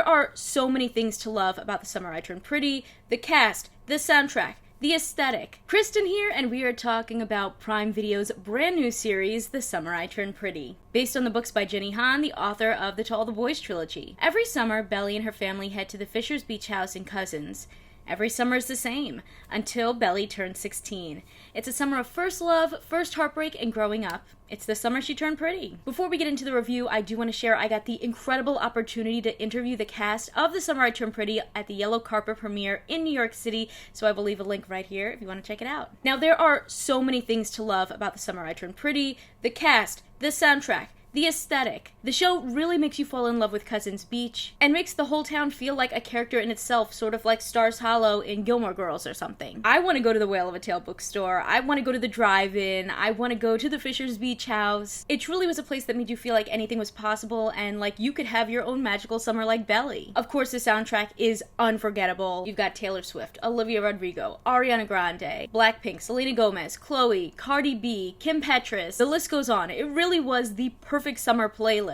there are so many things to love about The Summer I Turned Pretty, the cast, the soundtrack, the aesthetic. Kristen here, and we are talking about Prime Video's brand new series, The Summer I Turned Pretty. Based on the books by Jenny Han, the author of the To All the Boys trilogy. Every summer, Belly and her family head to the Fisher's Beach house in Cousins. Every summer is the same, until Belly turns 16. It's a summer of first love, first heartbreak, and growing up. It's the summer she turned pretty. Before we get into the review, I do want to share I got the incredible opportunity to interview the cast of The Summer I Turned Pretty at the Yellow Carpet premiere in New York City, so I will leave a link right here if you want to check it out. Now, there are so many things to love about The Summer I Turned Pretty, the cast, the soundtrack, the aesthetic. The show really makes you fall in love with Cousins Beach and makes the whole town feel like a character in itself, sort of like Stars Hollow in Gilmore Girls or something. I want to go to the Whale of a Tale bookstore. I want to go to the drive-in. I want to go to the Fisher's Beach house. It truly was a place that made you feel like anything was possible and like you could have your own magical summer like Belly. Of course, the soundtrack is unforgettable. You've got Taylor Swift, Olivia Rodrigo, Ariana Grande, Blackpink, Selena Gomez, Chloe, Cardi B, Kim Petras. The list goes on. It really was the perfect summer playlist.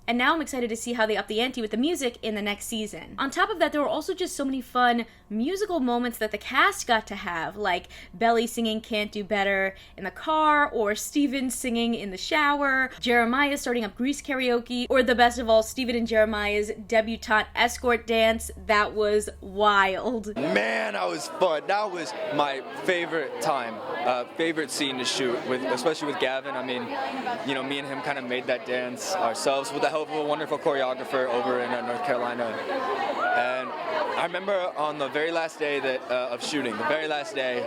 And now I'm excited to see how they up the ante with the music in the next season. On top of that, there were also just so many fun musical moments that the cast got to have, like Belly singing Can't Do Better in the car, or Steven singing in the shower, Jeremiah starting up Grease karaoke, or the best of all, Steven and Jeremiah's debutante escort dance. That was wild. Man, that was fun. That was my favorite time, favorite scene to shoot, especially with Gavin. I mean, you know, me and him kind of made that dance ourselves with the help of a wonderful choreographer over in North Carolina. And I remember on the very last day of shooting, the very last day,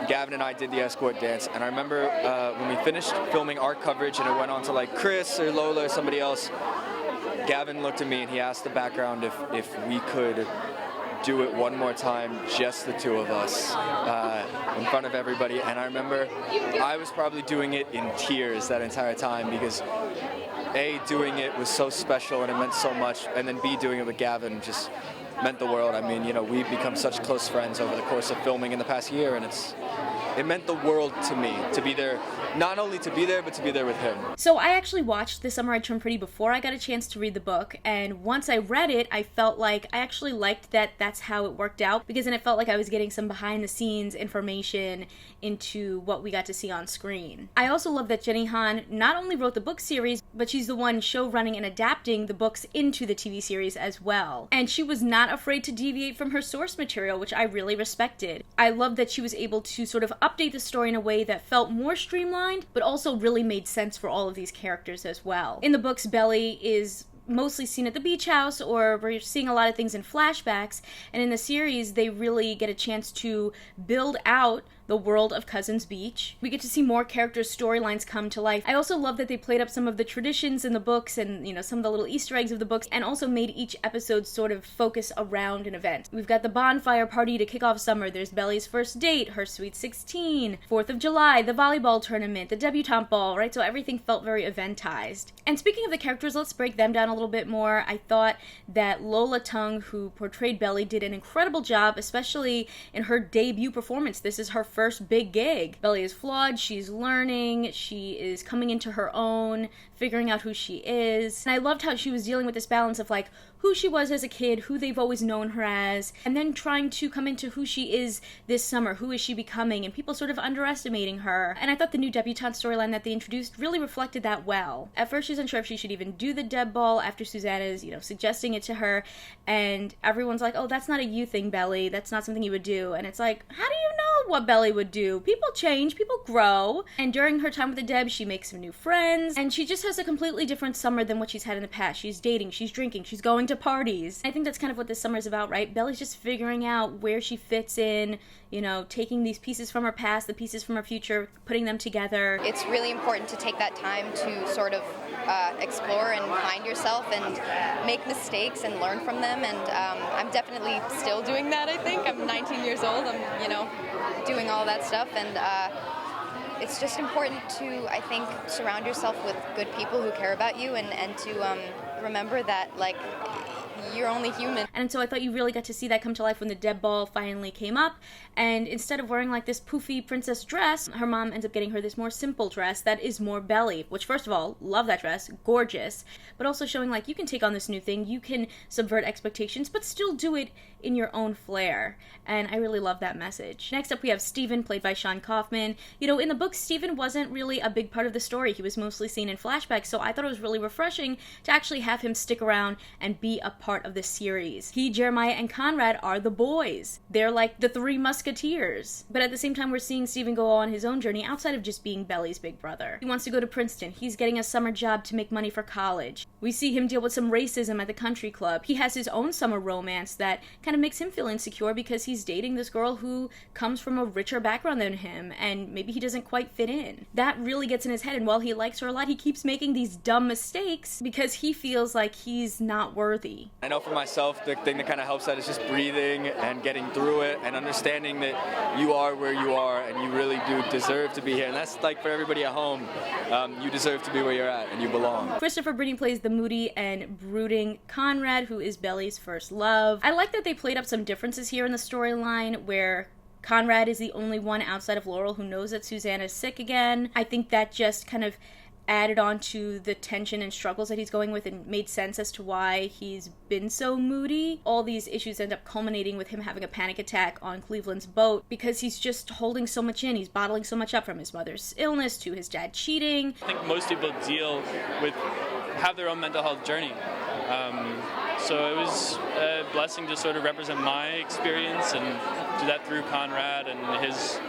Gavin and I did the escort dance. And I remember when we finished filming our coverage and it went on to like Chris or Lola or somebody else, Gavin looked at me and he asked the background if we could do it one more time, just the two of us, in front of everybody. And I remember I was probably doing it in tears that entire time because A, doing it was so special and it meant so much, and then B, doing it with Gavin just meant the world. I mean, you know, we've become such close friends over the course of filming in the past year, and it meant the world to me to be there, not only to be there, but to be there with him. So I actually watched The Summer I Turned Pretty before I got a chance to read the book, and once I read it, I felt like I actually liked that that's how it worked out, because then it felt like I was getting some behind-the-scenes information into what we got to see on screen. I also love that Jenny Han not only wrote the book series, but she's the one show-running and adapting the books into the TV series as well. And she was not afraid to deviate from her source material, which I really respected. I love that she was able to sort of update the story in a way that felt more streamlined, but also really made sense for all of these characters as well. In the books, Belly is mostly seen at the beach house, or we're seeing a lot of things in flashbacks, and in the series they really get a chance to build out the world of Cousins Beach. We get to see more characters' storylines come to life. I also love that they played up some of the traditions in the books and, you know, some of the little Easter eggs of the books, and also made each episode sort of focus around an event. We've got the bonfire party to kick off summer, there's Belly's first date, her sweet 16, 4th of July, the volleyball tournament, the debutante ball, right? So everything felt very eventized. And speaking of the characters, let's break them down a little bit more. I thought that Lola Tung, who portrayed Belly, did an incredible job, especially in her debut performance. This is her first big gig. Belly is flawed, she's learning, she is coming into her own, figuring out who she is. And I loved how she was dealing with this balance of like who she was as a kid, who they've always known her as, and then trying to come into who she is this summer, who is she becoming, and people sort of underestimating her. And I thought the new debutante storyline that they introduced really reflected that well. At first she's unsure if she should even do the deb ball after Susannah's, you know, suggesting it to her, and everyone's like, oh, that's not a you thing, Belly, that's not something you would do. And it's like, how do you know what Belly would do? People change, people grow. And during her time with the deb, she makes some new friends, and she just has a completely different summer than what she's had in the past. She's dating, she's drinking, she's going to parties. I think that's kind of what this summer is about, right? Belly's just figuring out where she fits in, you know, taking these pieces from her past, the pieces from her future, putting them together. It's really important to take that time to sort of explore and find yourself and make mistakes and learn from them, and I'm definitely still doing that. I think I'm 19 years old. I'm, you know, doing all that stuff, and it's just important to, I think, surround yourself with good people who care about you, and to remember that, like, you're only human. And so I thought you really got to see that come to life when the dead ball finally came up, and instead of wearing like this poofy princess dress, her mom ends up getting her this more simple dress that is more belly, which first of all, love that dress, gorgeous, but also showing like you can take on this new thing, you can subvert expectations, but still do it in your own flair, and I really love that message. Next up we have Stephen, played by Sean Kaufman. You know, in the book, Stephen wasn't really a big part of the story. He was mostly seen in flashbacks, so I thought it was really refreshing to actually have him stick around and be a part of the series. He, Jeremiah, and Conrad are the boys. They're like the three musketeers. But at the same time, we're seeing Stephen go on his own journey outside of just being Belly's big brother. He wants to go to Princeton. He's getting a summer job to make money for college. We see him deal with some racism at the country club. He has his own summer romance that kind of makes him feel insecure because he's dating this girl who comes from a richer background than him, and maybe he doesn't quite fit in. That really gets in his head, and while he likes her a lot, he keeps making these dumb mistakes because he feels like he's not worthy. I know for myself, the thing that kind of helps that is just breathing and getting through it and understanding that you are where you are and you really do deserve to be here. And that's like for everybody at home, you deserve to be where you're at and you belong. Christopher Brittany plays the moody and brooding Conrad, who is Belly's first love. I like that they played up some differences here in the storyline where Conrad is the only one outside of Laurel who knows that Susannah is sick again. I think that just kind of added on to the tension and struggles that he's going with and made sense as to why he's been so moody. All these issues end up culminating with him having a panic attack on Cleveland's boat because he's just holding so much in. He's bottling so much up, from his mother's illness to his dad cheating. I think most people have their own mental health journey. So it was a blessing to sort of represent my experience and do that through Conrad and his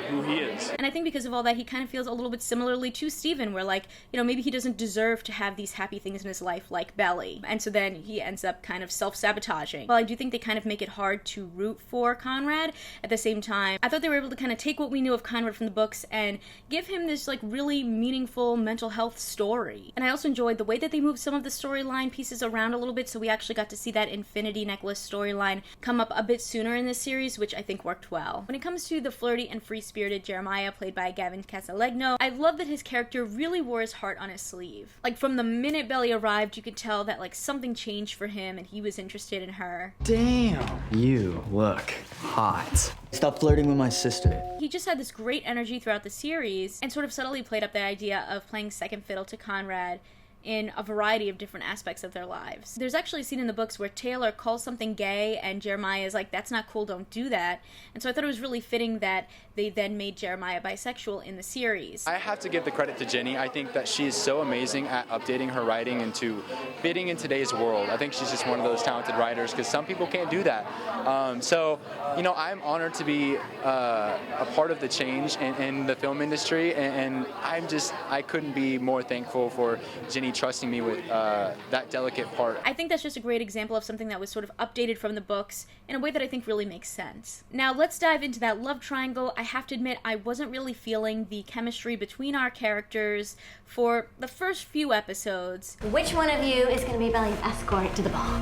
who he is. And I think because of all that, he kind of feels a little bit similarly to Stephen, where like, you know, maybe he doesn't deserve to have these happy things in his life like Belly. And so then he ends up kind of self-sabotaging. While I do think they kind of make it hard to root for Conrad, at the same time, I thought they were able to kind of take what we knew of Conrad from the books and give him this like really meaningful mental health story. And I also enjoyed the way that they moved some of the storyline pieces around a little bit, so we actually got to see that Infinity Necklace storyline come up a bit sooner in this series, which I think worked well. When it comes to the flirty and free-spirited Jeremiah, played by Gavin Casalegno, I love that his character really wore his heart on his sleeve. Like, from the minute Belly arrived, you could tell that like something changed for him and he was interested in her. Damn, you look hot. Stop flirting with my sister. He just had this great energy throughout the series and sort of subtly played up the idea of playing second fiddle to Conrad in a variety of different aspects of their lives. There's actually a scene in the books where Taylor calls something gay and Jeremiah is like, that's not cool, don't do that. And so I thought it was really fitting that they then made Jeremiah bisexual in the series. I have to give the credit to Jenny. I think that she's so amazing at updating her writing into fitting in today's world. I think she's just one of those talented writers because some people can't do that. So, you know, I'm honored to be a part of the change in the film industry, and I couldn't be more thankful for Jenny trusting me with that delicate part. I think that's just a great example of something that was sort of updated from the books in a way that I think really makes sense. Now let's dive into that love triangle. I have to admit, I wasn't really feeling the chemistry between our characters for the first few episodes. Which one of you is going to be Belly's escort to the ball?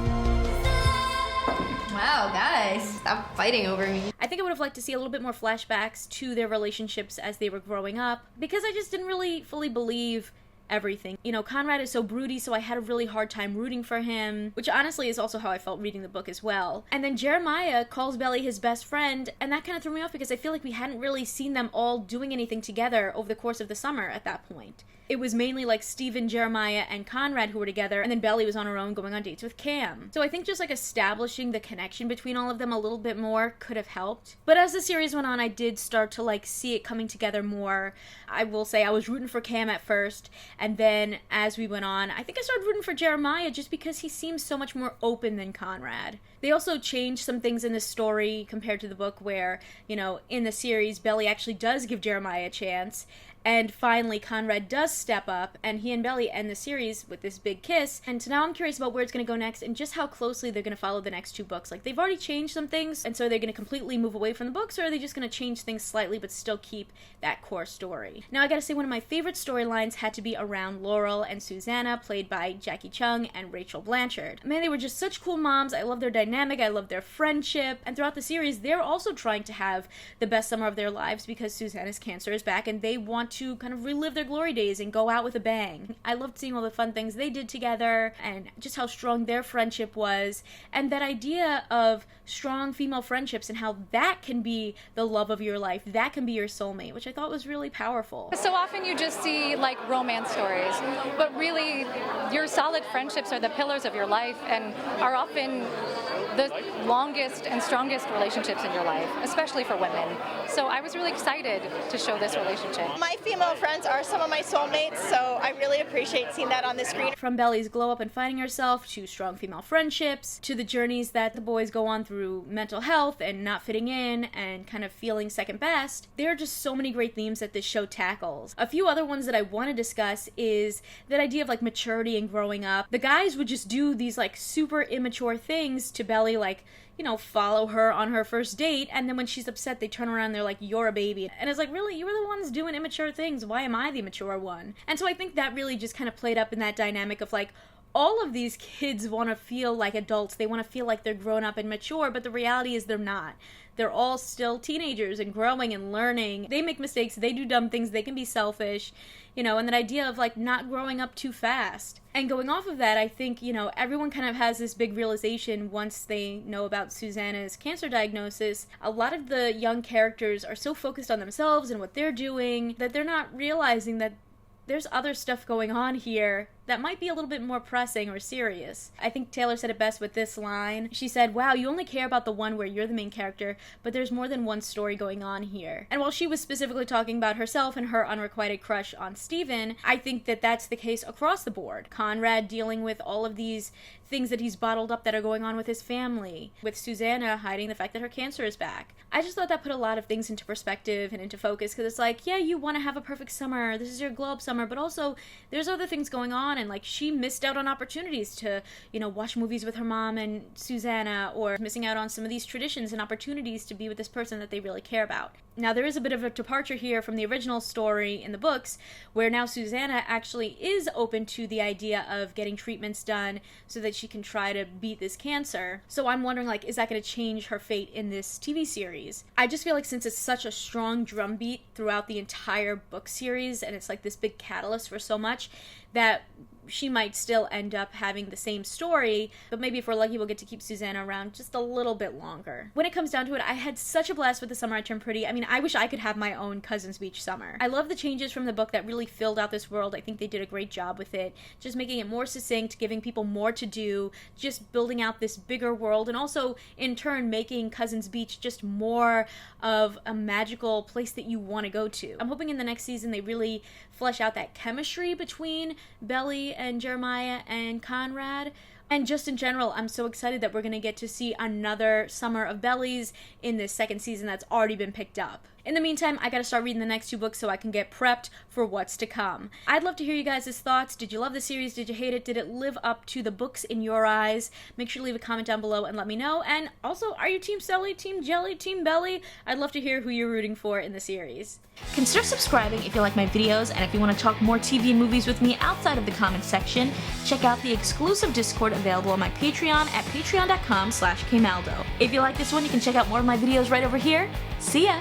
Wow, guys, stop fighting over me. I think I would have liked to see a little bit more flashbacks to their relationships as they were growing up, because I just didn't really fully believe everything. You know, Conrad is so broody, so I had a really hard time rooting for him, which honestly is also how I felt reading the book as well. And then Jeremiah calls Belly his best friend, and that kind of threw me off because I feel like we hadn't really seen them all doing anything together over the course of the summer at that point. It was mainly like Stephen, Jeremiah, and Conrad who were together, and then Belly was on her own going on dates with Cam. So I think just like establishing the connection between all of them a little bit more could have helped. But as the series went on, I did start to like see it coming together more. I will say I was rooting for Cam at first, and then as we went on, I think I started rooting for Jeremiah just because he seems so much more open than Conrad. They also changed some things in the story compared to the book where, you know, in the series, Belly actually does give Jeremiah a chance. And finally, Conrad does step up, and he and Belly end the series with this big kiss. And so now I'm curious about where it's going to go next and just how closely they're going to follow the next two books. Like, they've already changed some things, and so they're going to completely move away from the books, or are they just going to change things slightly but still keep that core story? Now, I gotta say, one of my favorite storylines had to be around Laurel and Susannah, played by Jackie Chung and Rachel Blanchard. Man, they were just such cool moms. I love their dynamic. I love their friendship. And throughout the series, they're also trying to have the best summer of their lives because Susannah's cancer is back, and they want want to kind of relive their glory days and go out with a bang. I loved seeing all the fun things they did together and just how strong their friendship was, and that idea of strong female friendships and how that can be the love of your life, that can be your soulmate, which I thought was really powerful. So often you just see like romance stories, but really your solid friendships are the pillars of your life and are often the longest and strongest relationships in your life, especially for women. So I was really excited to show this relationship. My female friends are some of my soulmates, so I really appreciate seeing that on the screen. From Belly's glow up and finding herself, to strong female friendships, to the journeys that the boys go on through mental health and not fitting in and kind of feeling second best, there are just so many great themes that this show tackles. A few other ones that I want to discuss is that idea of like maturity and growing up. The guys would just do these like super immature things to Belly, like, you know, follow her on her first date, and then when she's upset, they turn around and they're like, you're a baby. And it's like, really? You were the ones doing immature things. Why am I the mature one? And so I think that really just kind of played up in that dynamic of like, all of these kids want to feel like adults. They want to feel like they're grown up and mature, but the reality is they're not. They're all still teenagers and growing and learning. They make mistakes. They do dumb things. They can be selfish, you know, and that idea of like not growing up too fast. And going off of that, I think, you know, everyone kind of has this big realization once they know about Susannah's cancer diagnosis. A lot of the young characters are so focused on themselves and what they're doing that they're not realizing that there's other stuff going on here that might be a little bit more pressing or serious. I think Taylor said it best with this line. She said, wow, you only care about the one where you're the main character, but there's more than one story going on here. And while she was specifically talking about herself and her unrequited crush on Steven, I think that that's the case across the board. Conrad dealing with all of these things that he's bottled up that are going on with his family, with Susannah hiding the fact that her cancer is back. I just thought that put a lot of things into perspective and into focus, because it's like, yeah, you want to have a perfect summer, this is your glow up summer, but also there's other things going on, and like she missed out on opportunities to, you know, watch movies with her mom and Susannah, or missing out on some of these traditions and opportunities to be with this person that they really care about. Now there is a bit of a departure here from the original story in the books, where now Susannah actually is open to the idea of getting treatments done so that she can try to beat this cancer. So I'm wondering, like, is that going to change her fate in this TV series? I just feel like since it's such a strong drumbeat throughout the entire book series, and it's like this big catalyst for so much, that she might still end up having the same story, but maybe if we're lucky we'll get to keep Susannah around just a little bit longer. When it comes down to it, I had such a blast with The Summer I Turned Pretty. I mean, I wish I could have my own Cousins Beach summer. I love the changes from the book that really filled out this world. I think they did a great job with it, just making it more succinct, giving people more to do, just building out this bigger world, and also in turn making Cousins Beach just more of a magical place that you want to go to. I'm hoping in the next season they really flesh out that chemistry between Belly and Jeremiah and Conrad. And just in general, I'm so excited that we're going to get to see another summer of Bellies in this second season that's already been picked up. In the meantime, I gotta start reading the next 2 books so I can get prepped for what's to come. I'd love to hear you guys' thoughts. Did you love the series? Did you hate it? Did it live up to the books in your eyes? Make sure to leave a comment down below and let me know. And also, are you Team Sally, Team Jelly, Team Belly? I'd love to hear who you're rooting for in the series. Consider subscribing if you like my videos, and if you want to talk more TV and movies with me outside of the comments section, check out the exclusive Discord available on my Patreon at patreon.com/kmaldo. If you like this one, you can check out more of my videos right over here. See ya!